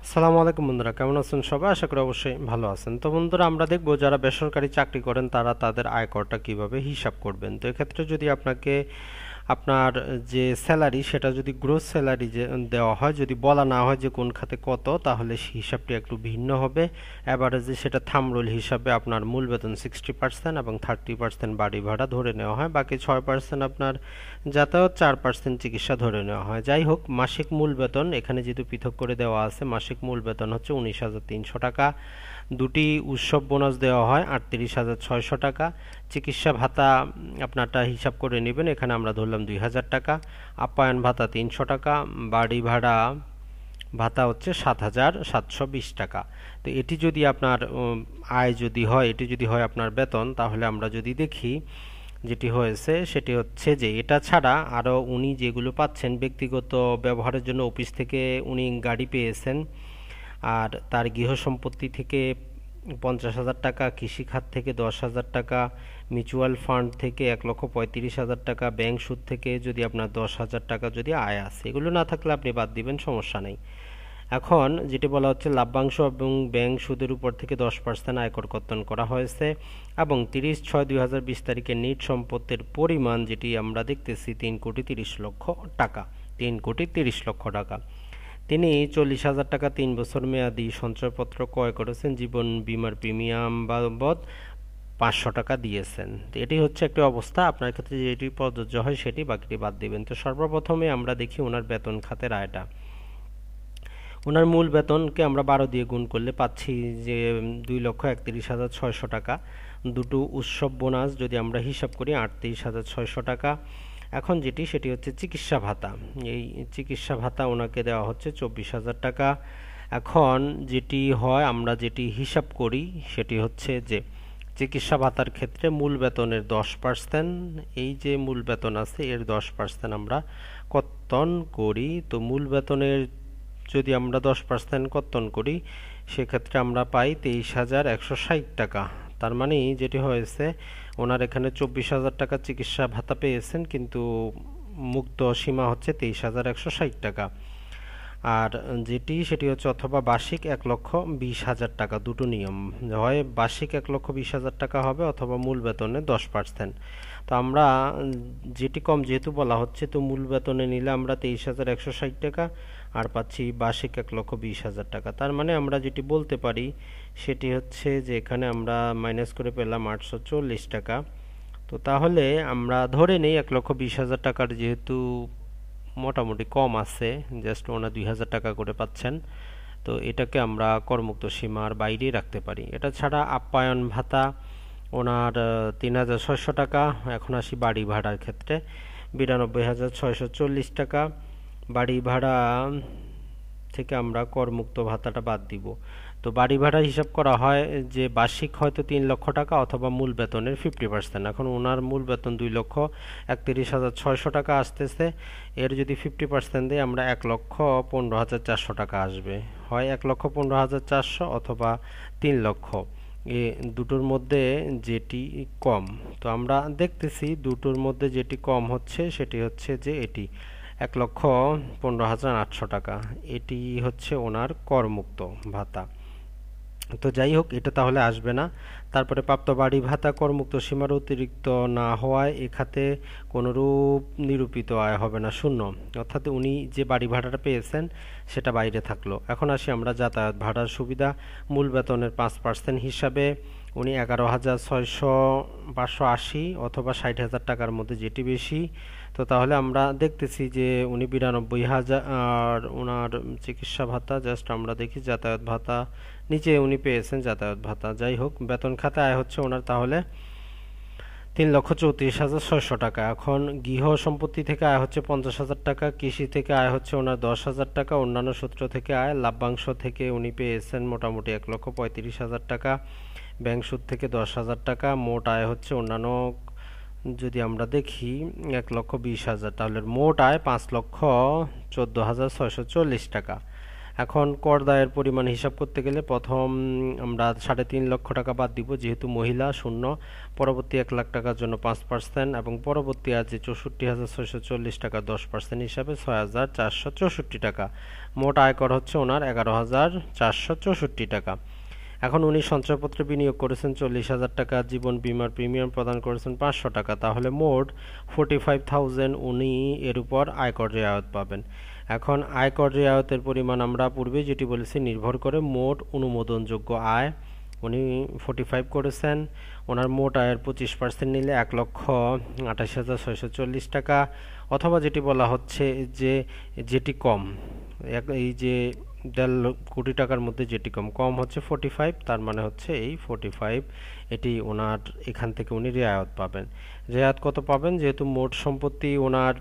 আসসালামু আলাইকুম বন্ধুরা, কেমন আছেন সবাই? আশা করি অবশ্যই ভালো আছেন। তো বন্ধুরা, আমরা দেখব যারা বেসরকারি চাকরি করেন তারা তাদের আয়করটা কিভাবে হিসাব করবেন। তো এক্ষেত্রে যদি আপনাকে আপনার যে স্যালারি সেটা যদি গ্রোস স্যালারি যে দেওয়া হয়, যদি বলা না হয় যে কোন খাতে কত, তাহলে হিসাবটি একটু ভিন্ন হবে। অ্যাভারেজে সেটা থাম্ব রুল হিসাবে আপনার মূল বেতন 60% এবং 30% বাড়ি ভাড়া ধরে নেওয়া হয়, বাকি 6% আপনার যাতায়াত, 4% চিকিৎসা ধরে নেওয়া হয়। যাই হোক, মাসিক মূল বেতন এখানে যেহেতু পৃথক করে দেওয়া আছে, মাসিক মূল বেতন হচ্ছে 19,300 টাকা। দুটি উৎসব বোনাস দেওয়া হয় 38,600 টাকা। চিকিৎসা ভাতা আপনারটা হিসাব করে নেবেন, এখানে আমরা ধরলাম 2,000 টাকা। আপ্যায়ন ভাতা 300 টাকা। বাড়ি ভাড়া ভাতা হচ্ছে 7,720 টাকা। তো এটি যদি আপনার আয় যদি হয়, এটি যদি হয় আপনার বেতন, তাহলে আমরা যদি দেখি যেটি হয়েছে সেটি হচ্ছে যে এটা ছাড়া আরও উনি যেগুলো পাচ্ছেন, ব্যক্তিগত ব্যবহারের জন্য অফিস থেকে উনি গাড়ি পেয়েছেন, আর তার গৃহ সম্পত্তি থেকে 50,000 টাকা, কৃষিখাত থেকে 10,000 টাকা, মিউচুয়াল ফান্ড থেকে 1,35,000 টাকা, ব্যাংক সুদ থেকে যদি আপনার 10,000 টাকা যদি আয় আসে, এগুলো না থাকলে আপনি বাদ দিবেন, সমস্যা নেই। এখন যেটি বলা হচ্ছে লাভ্যাংশ এবং ব্যাংক সুদের উপর থেকে 10% আয়কর কর্তন করা হয়েছে, এবং 30/6/2020 তারিখে নিট সম্পত্তির পরিমাণ যেটি আমরা দেখতেছি 3,30,00,000 টাকা। 3,30,00,000 টাকা। তিনি 40,000 টাকা 3 বছর মেয়াদি সঞ্চয়পত্র ক্রয় করেছেন, জীবন বীমার প্রিমিয়াম বাবদ 500 টাকা দিয়েছেন। তো এটি হচ্ছে একটি অবস্থা, আপনার ক্ষেত্রে যেটি প্রযোজ্য হয় সেটি, বাকিটি বাদ দিবেন। তো সর্বপ্রথমে আমরা দেখি ওনার বেতন খাতের আয়টা। ওনার মূল বেতনকে আমরা 12 দিয়ে গুণ করলে পাচ্ছি যে 2,31,600 টাকা। দুটো উৎসব বোনাস যদি আমরা হিসাব করি 38,600 টাকা। এখন যেটি সেটি হচ্ছে চিকিৎসা ভাতা। এই চিকিৎসা ভাতা ওনাকে দেওয়া হচ্ছে 24,000 টাকা। এখন যেটি হয়, আমরা যেটি হিসাব করি সেটি হচ্ছে যে চিকিৎসা ভাতার ক্ষেত্রে মূল বেতনের 10%, এই যে মূল বেতন আছে এর 10% আমরা কর্তন করি। তো মূল বেতনের যদি আমরা 10% কর্তন করি, সেক্ষেত্রে আমরা পাই 23,160 টাকা। তার মানে যেটি হয়েছে, ওনার এখানে 24,000 টাকা চিকিৎসা ভাতা পেয়েছেন, কিন্তু মুক্ত সীমা হচ্ছে 23,160 টাকা। আর যেটি সেটি হচ্ছে অথবা বার্ষিক 1,20,000 টাকা, দুটো নিয়ম, হয় বার্ষিক 1,20,000 টাকা হবে অথবা মূল বেতনের 10%। তো আমরা যেটি কম যেহেতু বলা হচ্ছে, তো মূল বেতনে নিলে আমরা 23,160 টাকা, আর পাচ্ছি বার্ষিক 1,20,000 টাকা। তার মানে আমরা যেটি বলতে পারি সেটি হচ্ছে যে এখানে আমরা মাইনাস করে পেলাম 840 টাকা। তো তাহলে আমরা ধরে নেই 1,20,000 টাকার যেহেতু মোটামুটি কম আছে, জাস্ট ওনার 2,000 টাকা করে পাচ্ছেন, তো এটাকে আমরা করমুক্ত সীমার বাইরেই রাখতে পারি। এটা ছাড়া আপ্যায়ন ভাতা ওনার 3,600 টাকা। এখন আসি বাড়ি ভাড়ার ক্ষেত্রে, 92,640 টাকা। বাড়ি ভাড়া থেকে আমরা করমুক্ত ভাতাটা বাদ দিব। তো বাড়ি ভাড়া হিসাব করা হয় যে বার্ষিক হয়তো 3 লক্ষ টাকা অথবা মূল বেতনের 50%। এখন ওনার মূল বেতন 2,31,600 টাকা আসতেছে, এর যদি 50% দেয় আমরা 1,15,400 টাকা আসবে। হয় 1,15,400 অথবা 3 লক্ষ, এ দুটোর মধ্যে যেটি কম। তো আমরা দেখতেছি দুটোর মধ্যে যেটি কম হচ্ছে সেটি হচ্ছে যে এটি 1,15,800 টাকা। এটি হচ্ছে ওনার করমুক্ত ভাতা। তো যাই হোক, এটা তাহলে আসবে না। তারপরে প্রাপ্ত বাড়ি ভাতা করমুক্ত সীমার অতিরিক্ত না হওয়ায় এ খাতে কোনোরূপ নিরূপিত আয় হবে না, শূন্য। অর্থাৎ উনি যে বাড়ি ভাড়াটা পেয়েছেন সেটা বাইরে থাকলো। এখন আসি আমরা যাতায়াত ভাড়ার সুবিধা। মূল বেতনের 5% হিসাবে উনি 11,600 580 অথবা 60,000 টাকার মধ্যে যেটি বেশি। তো তাহলে আমরা দেখতেছি যে উনি 92,000, আর ওনার চিকিৎসা ভাতা জাস্ট আমরা দেখি যাতায়াত ভাতা নিচে উনি পেয়েছেন যাতায়াত ভাতা। যাই হোক, বেতন খাতে আয় হচ্ছে ওনার তাহলে 3,34,600 টাকা। এখন গৃহ সম্পত্তি থেকে আয় হচ্ছে 50,000 টাকা, কৃষি থেকে আয় হচ্ছে ওনার 10,000 টাকা, অন্যান্য সূত্র থেকে আয়, লাভ্যাংশ থেকে উনি পেয়েছেন মোটামুটি 1,35,000 টাকা, ব্যাংক সুদ থেকে 10,000 টাকা। মোট আয় হচ্ছে অন্যান্য যদি আমরা দেখি 1,20,000, তাহলে মোট আয় 5,14,640 টাকা। এখন কর দায়ের পরিমাণ হিসাব করতে গেলে প্রথম আমরা 3.5 লক্ষ টাকা বাদ দিব, যেহেতু মহিলা শূন্য। পরবর্তী 1 লাখ টাকার জন্য 5% এবং পরবর্তী আছে 64,640 টাকা 10% হিসাবে 6,464 টাকা। মোট আয়কর হচ্ছে ওনার 11,464 টাকা। এখন উনি সঞ্চয়পত্রে বিনিয়োগ করেছেন 40,000 টাকা, জীবন বীমার প্রিমিয়াম প্রদান করেছেন 500 টাকা, তাহলে মোট 45,000 উনি এর উপর আয়কর রেয়ায়ত পাবেন। এখন আয়কর রেয়ায়তের পরিমাণ আমরা পূর্বে যেটি বলেছি নির্ভর করে মোট অনুমোদনযোগ্য আয়। উনি 45 করেছেন, ওনার মোট আয়ের 25% নিলে 1,28,640 টাকা, অথবা যেটি বলা হচ্ছে যে যেটি কম, এই যে 1.5 কোটি টাকার মধ্যে যেটি কম কম হচ্ছে 45, তার মানে হচ্ছে এই 45, এটি ওনার এখান থেকে উনি রেয়ায়ত পাবেন। রেয়ায়ত কত পাবেন, যেহেতু মোট সম্পত্তি ওনার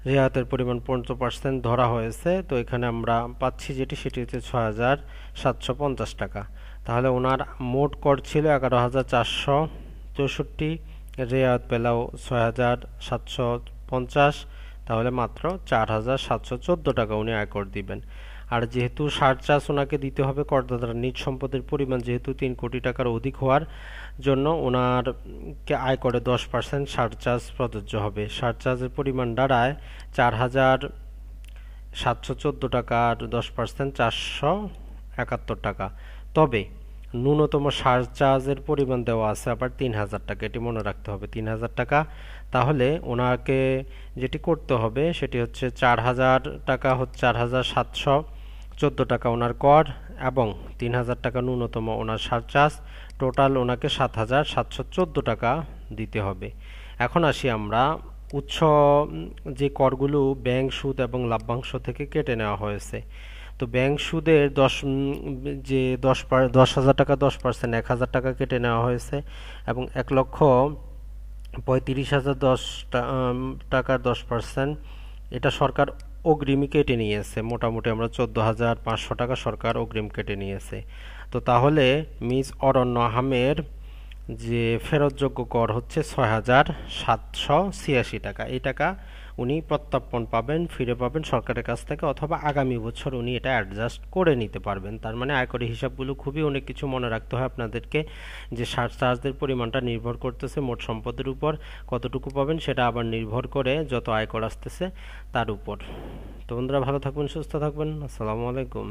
রেয়ায়তের পরিমাণ 15% ধরা হয়েছে, তো এখানে আমরা পাচ্ছি যেটি সেটি হচ্ছে 6,750 টাকা। তাহলে ওনার মোট কর ছিল 11,464, রেয়ায়ত পেলেও 6,750, তাহলে মাত্র 4,714 টাকা উনি আয়কর দিবেন। আর যেহেতু সারচার্জ ওনাকে দিতে হবে করদাতার নিজ সম্পদের পরিমাণ যেহেতু 3 কোটি টাকার অধিক হওয়ার জন্য ওনারকে আয়করে 10% সারচার্জ প্রযোজ্য হবে। সারচার্জের পরিমাণ দাঁড়ায় 4,714 টাকা, আর 10% 471 টাকা। তবে ন্যূনতম সারচার্জের পরিমাণ দেওয়া আছে আবার 3,000 টাকা, এটি মনে রাখতে হবে 3,000 টাকা। তাহলে ওনাকে যেটি করতে হবে সেটি হচ্ছে 4,000 টাকা হচ্ছে 4,714 টাকা ওনার কর এবং 3,000 টাকা ন্যূনতম ওনার সারচার্জ, টোটাল ওনাকে 7,714 টাকা দিতে হবে। এখন আসি আমরা উৎস যে করগুলো ব্যাংক সুদ এবং লাভ্যাংশ থেকে কেটে নেওয়া হয়েছে। তো ব্যাংক সুদের 10,000 টাকা 10%, 1,000 টাকা কেটে নেওয়া হয়েছে এবং 1,35,010 টাকার 10%, এটা সরকার অগ্রিমই কেটে নিয়েছে। মোটামুটি আমরা 14,500 টাকা সরকার অগ্রিম কেটে নিয়েছে। তো তাহলে মিস অরণ্য আহমের যে ফেরতযোগ্য কর হচ্ছে 6,786 টাকা। এই টাকা উনি প্রত্যর্পণ পাবেন, ফিরে পাবেন সরকারের কাছ থেকে, অথবা আগামী বছর উনি এটা অ্যাডজাস্ট করে নিতে পারবেন। তার মানে আয়করের হিসাবগুলো খুবই অনেক কিছু মনে রাখতে হয় আপনাদেরকে, যে সারচার্জের পরিমাণটা নির্ভর করতেছে মোট সম্পদের উপর, কতটুকু পাবেন সেটা আবার নির্ভর করে যত আয়কর আসতেছে তার উপর। তো বন্ধুরা ভালো থাকবেন, সুস্থ থাকবেন, আসসালামু আলাইকুম।